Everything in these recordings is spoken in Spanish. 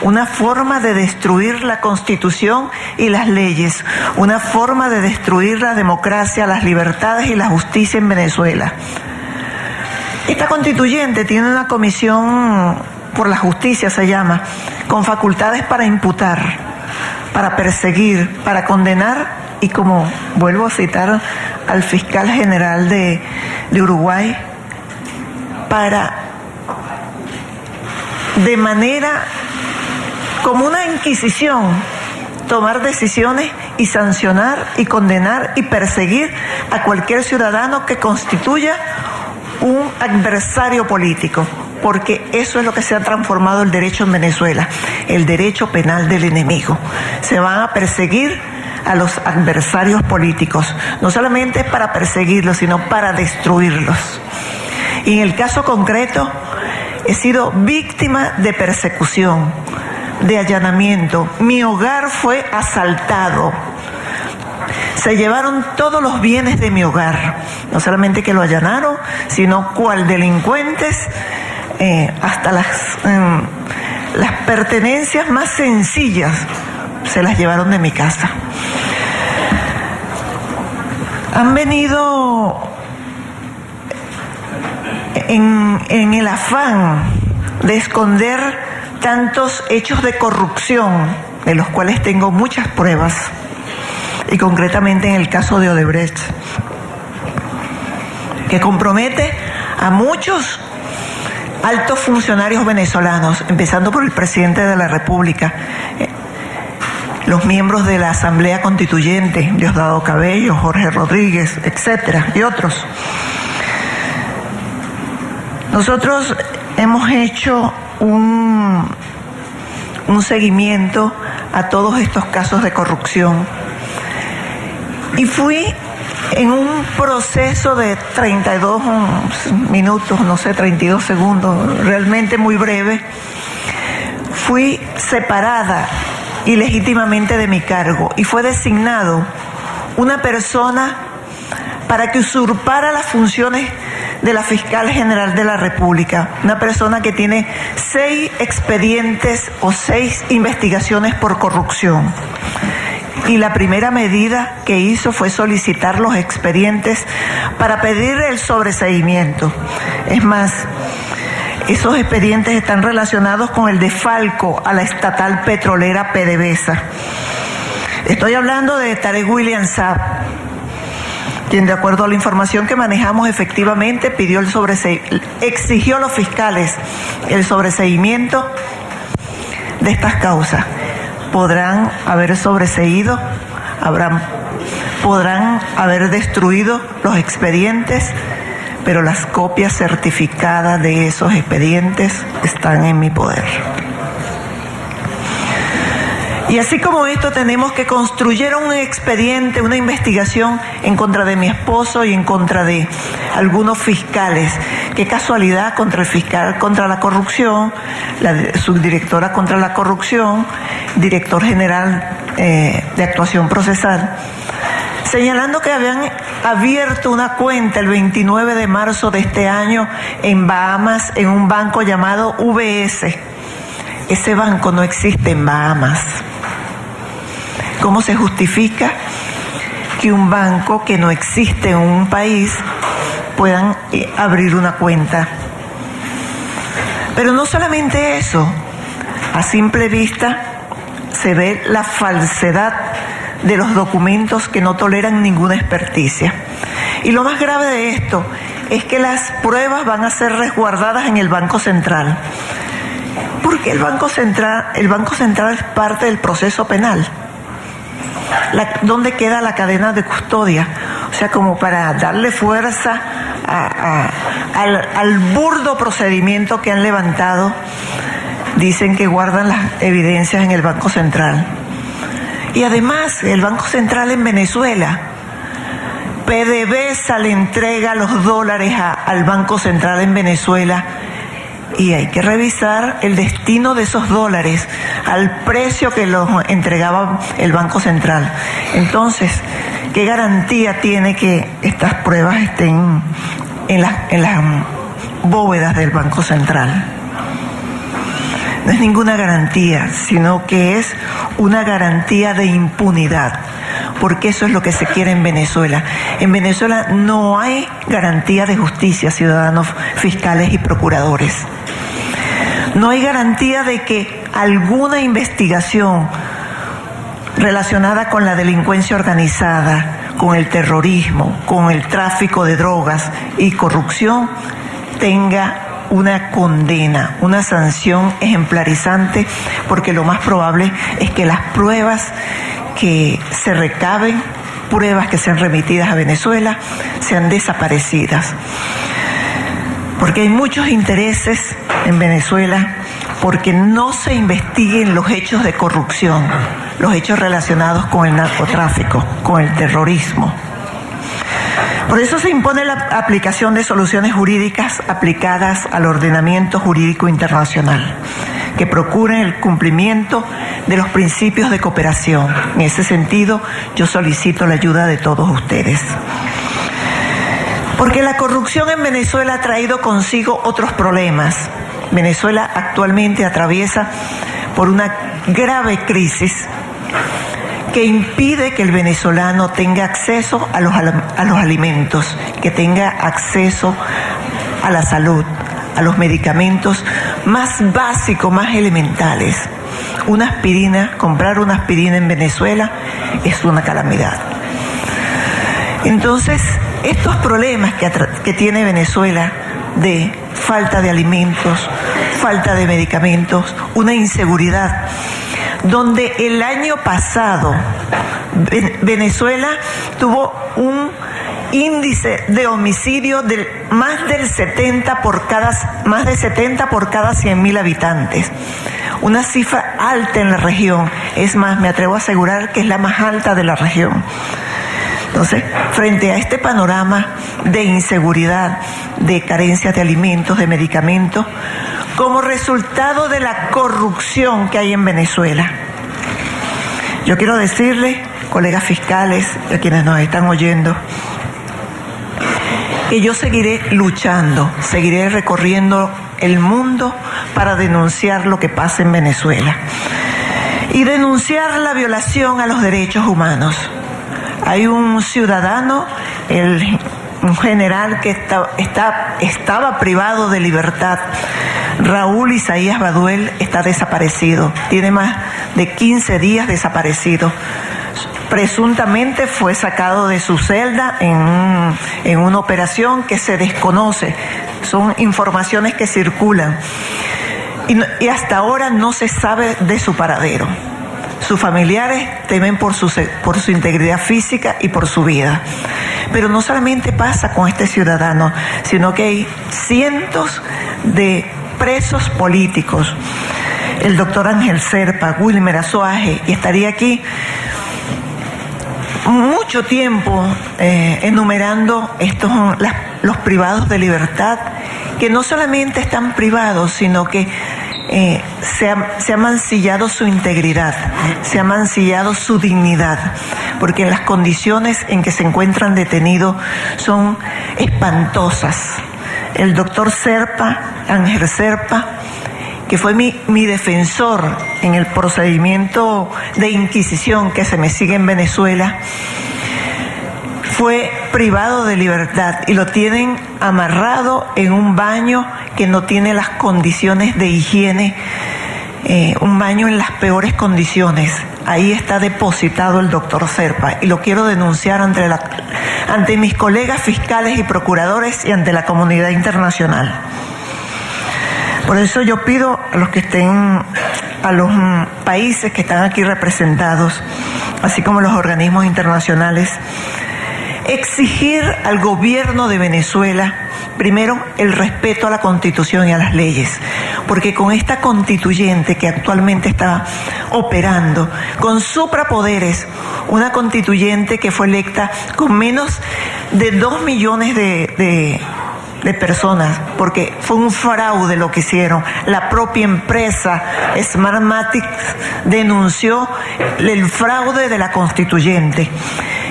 una forma de destruir la Constitución y las leyes, una forma de destruir la democracia, las libertades y la justicia en Venezuela. Esta constituyente tiene una comisión por la justicia, se llama, con facultades para imputar, para perseguir, para condenar y, como vuelvo a citar al fiscal general de Uruguay, para, de manera como una inquisición, tomar decisiones y sancionar y condenar y perseguir a cualquier ciudadano que constituya un adversario político, porque eso es lo que se ha transformado el derecho en Venezuela, el derecho penal del enemigo. Se van a perseguir a los adversarios políticos, no solamente para perseguirlos, sino para destruirlos. Y en el caso concreto, he sido víctima de persecución, de allanamiento. Mi hogar fue asaltado. Se llevaron todos los bienes de mi hogar, no solamente que lo allanaron, sino cual delincuentes, hasta las pertenencias más sencillas se las llevaron de mi casa. Han venido en el afán de esconder tantos hechos de corrupción, de los cuales tengo muchas pruebas, y concretamente en el caso de Odebrecht, que compromete a muchos altos funcionarios venezolanos, empezando por el presidente de la República, los miembros de la Asamblea Constituyente, Diosdado Cabello, Jorge Rodríguez, etcétera, y otros. Nosotros hemos hecho un seguimiento a todos estos casos de corrupción y fui en un proceso de 32 minutos, no sé, 32 segundos, realmente muy breve. Fui separada ilegítimamente de mi cargo y fue designado una persona para que usurpara las funciones de la fiscal general de la República, una persona que tiene 6 expedientes o 6 investigaciones por corrupción. Y la primera medida que hizo fue solicitar los expedientes para pedir el sobreseimiento. Es más, esos expedientes están relacionados con el desfalco a la estatal petrolera PDVSA. Estoy hablando de Tarek William Saab, quien, de acuerdo a la información que manejamos, efectivamente pidió exigió a los fiscales el sobreseimiento de estas causas. Podrán haber sobreseído, podrán haber destruido los expedientes, pero las copias certificadas de esos expedientes están en mi poder. Y así como esto, tenemos que construir un expediente, una investigación en contra de mi esposo y en contra de algunos fiscales. Qué casualidad, contra el fiscal contra la corrupción, la subdirectora contra la corrupción, director general de actuación procesal, señalando que habían abierto una cuenta el 29 de marzo de este año en Bahamas, en un banco llamado UBS. Ese banco no existe en Bahamas. ¿Cómo se justifica que un banco que no existe en un país puedan abrir una cuenta? Pero no solamente eso, a simple vista se ve la falsedad de los documentos que no toleran ninguna experticia. Y lo más grave de esto es que las pruebas van a ser resguardadas en el Banco Central. Porque el Banco Central es parte del proceso penal. ¿Dónde queda la cadena de custodia? O sea, como para darle fuerza al burdo procedimiento que han levantado, dicen que guardan las evidencias en el Banco Central. Y además, el Banco Central en Venezuela, PDVSA le entrega los dólares al Banco Central en Venezuela, y hay que revisar el destino de esos dólares al precio que los entregaba el Banco Central. Entonces, ¿qué garantía tiene que estas pruebas estén en las bóvedas del Banco Central? no es ninguna garantía, sino que es una garantía de impunidad, porque eso es lo que se quiere en Venezuela. En Venezuela no hay garantía de justicia, ciudadanos fiscales y procuradores. No hay garantía de que alguna investigación relacionada con la delincuencia organizada, con el terrorismo, con el tráfico de drogas y corrupción tenga una condena, una sanción ejemplarizante, porque lo más probable es que las pruebas que se recaben, pruebas que sean remitidas a Venezuela, sean desaparecidas. Porque hay muchos intereses en Venezuela porque no se investiguen los hechos de corrupción, los hechos relacionados con el narcotráfico, con el terrorismo. Por eso se impone la aplicación de soluciones jurídicas aplicadas al ordenamiento jurídico internacional, que procuren el cumplimiento de los principios de cooperación. En ese sentido, yo solicito la ayuda de todos ustedes. Porque la corrupción en Venezuela ha traído consigo otros problemas. Venezuela actualmente atraviesa por una grave crisis que impide que el venezolano tenga acceso a los alimentos, que tenga acceso a la salud, a los medicamentos más básicos, más elementales. Una aspirina, comprar una aspirina en Venezuela es una calamidad. Entonces, estos problemas que tiene Venezuela de falta de alimentos, falta de medicamentos, una inseguridad, donde el año pasado Venezuela tuvo un índice de homicidio de más de 70 por cada 100.000 habitantes. Una cifra alta en la región. Es más, me atrevo a asegurar que es la más alta de la región. Entonces, frente a este panorama de inseguridad, de carencia de alimentos, de medicamentos, como resultado de la corrupción que hay en Venezuela, yo quiero decirles, colegas fiscales, a quienes nos están oyendo, que yo seguiré luchando, seguiré recorriendo el mundo para denunciar lo que pasa en Venezuela y denunciar la violación a los derechos humanos. Hay un ciudadano, un general que estaba privado de libertad. Raúl Isaías Baduel está desaparecido. Tiene más de 15 días desaparecido. Presuntamente fue sacado de su celda en una operación que se desconoce. Son informaciones que circulan. Y hasta ahora no se sabe de su paradero. Sus familiares temen por su integridad física y por su vida. Pero no solamente pasa con este ciudadano, sino que hay cientos de presos políticos. El doctor Ángel Serpa, Wilmer Azoaje, y estaría aquí mucho tiempo enumerando los privados de libertad, que no solamente están privados, sino que se ha mancillado su integridad, se ha mancillado su dignidad, porque las condiciones en que se encuentran detenidos son espantosas. El doctor Serpa, Ángel Serpa, que fue mi defensor en el procedimiento de inquisición que se me sigue en Venezuela, fue privado de libertad y lo tienen amarrado en un baño que no tiene las condiciones de higiene, un baño en las peores condiciones. Ahí está depositado el doctor Serpa y lo quiero denunciar ante mis colegas fiscales y procuradores y ante la comunidad internacional. Por eso yo pido a los países que están aquí representados, así como los organismos internacionales, exigir al gobierno de Venezuela, primero, el respeto a la Constitución y a las leyes, porque con esta constituyente que actualmente está operando, con suprapoderes, una constituyente que fue electa con menos de 2 millones de personas, porque fue un fraude lo que hicieron. La propia empresa Smartmatic denunció el fraude de la constituyente.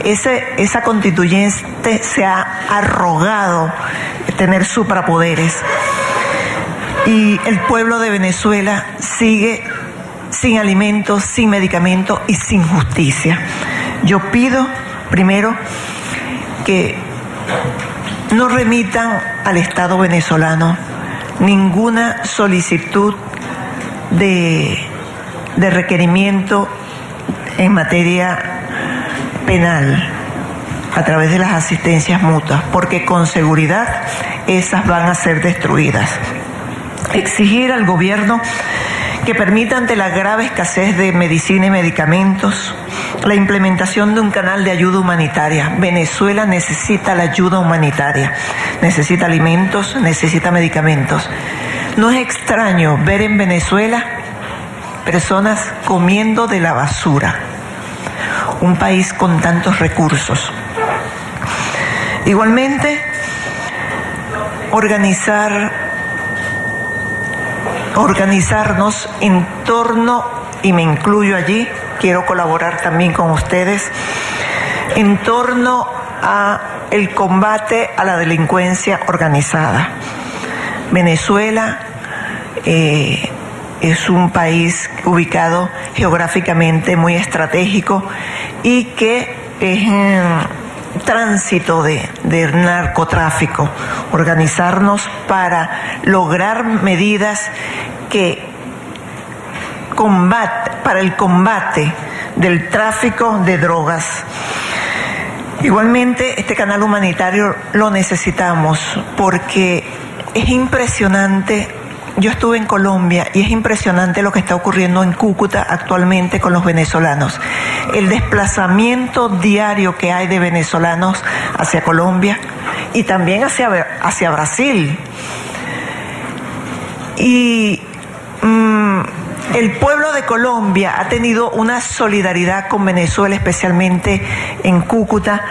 Esa constituyente se ha arrogado tener suprapoderes. Y el pueblo de Venezuela sigue sin alimentos, sin medicamentos y sin justicia. Yo pido, primero, que no remitan al Estado venezolano ninguna solicitud de requerimiento en materia penal a través de las asistencias mutuas, porque con seguridad esas van a ser destruidas. Exigir al gobierno que permita, ante la grave escasez de medicina y medicamentos, la implementación de un canal de ayuda humanitaria. Venezuela necesita la ayuda humanitaria, necesita alimentos, necesita medicamentos. No es extraño ver en Venezuela personas comiendo de la basura, un país con tantos recursos. Igualmente, organizarnos en torno, y me incluyo allí, quiero colaborar también con ustedes, en torno a el combate a la delincuencia organizada. Venezuela es un país ubicado geográficamente muy estratégico y que es en tránsito de narcotráfico. Organizarnos para lograr medidas para el combate del tráfico de drogas. Igualmente, este canal humanitario lo necesitamos porque es impresionante. Yo estuve en Colombia y es impresionante lo que está ocurriendo en Cúcuta actualmente con los venezolanos. El desplazamiento diario que hay de venezolanos hacia Colombia y también hacia Brasil. Y el pueblo de Colombia ha tenido una solidaridad con Venezuela, especialmente en Cúcuta,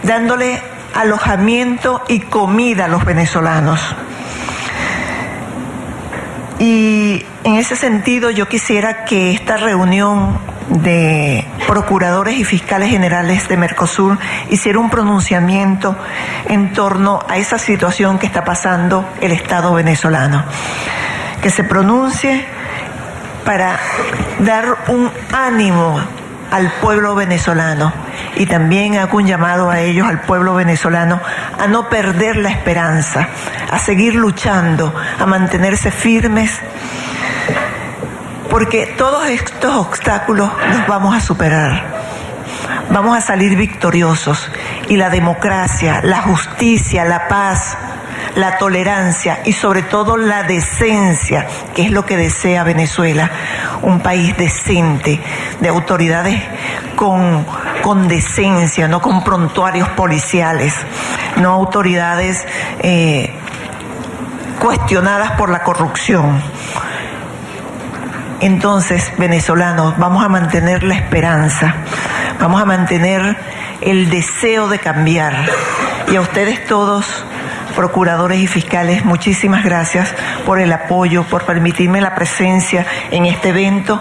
dándole alojamiento y comida a los venezolanos. Y en ese sentido yo quisiera que esta reunión de procuradores y fiscales generales de Mercosur hiciera un pronunciamiento en torno a esa situación que está pasando el Estado venezolano. Que se pronuncie para dar un ánimo al pueblo venezolano, y también hago un llamado a ellos, al pueblo venezolano, a no perder la esperanza, a seguir luchando, a mantenerse firmes, porque todos estos obstáculos los vamos a superar, vamos a salir victoriosos, y la democracia, la justicia, la paz, la tolerancia y sobre todo la decencia, que es lo que desea Venezuela, un país decente, de autoridades con decencia, no con prontuarios policiales, no autoridades cuestionadas por la corrupción. Entonces, venezolanos, vamos a mantener la esperanza, vamos a mantener el deseo de cambiar. Y a ustedes todos, procuradores y fiscales, muchísimas gracias por el apoyo, por permitirme la presencia en este evento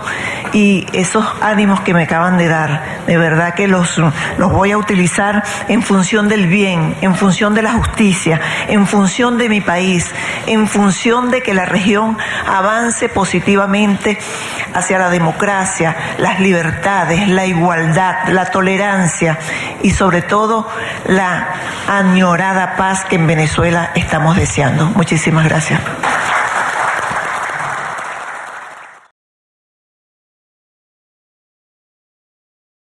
y esos ánimos que me acaban de dar. De verdad que los voy a utilizar en función del bien, en función de la justicia, en función de mi país, en función de que la región avance positivamente hacia la democracia, las libertades, la igualdad, la tolerancia y sobre todo la añorada paz que en Venezuela estamos deseando. Muchísimas gracias.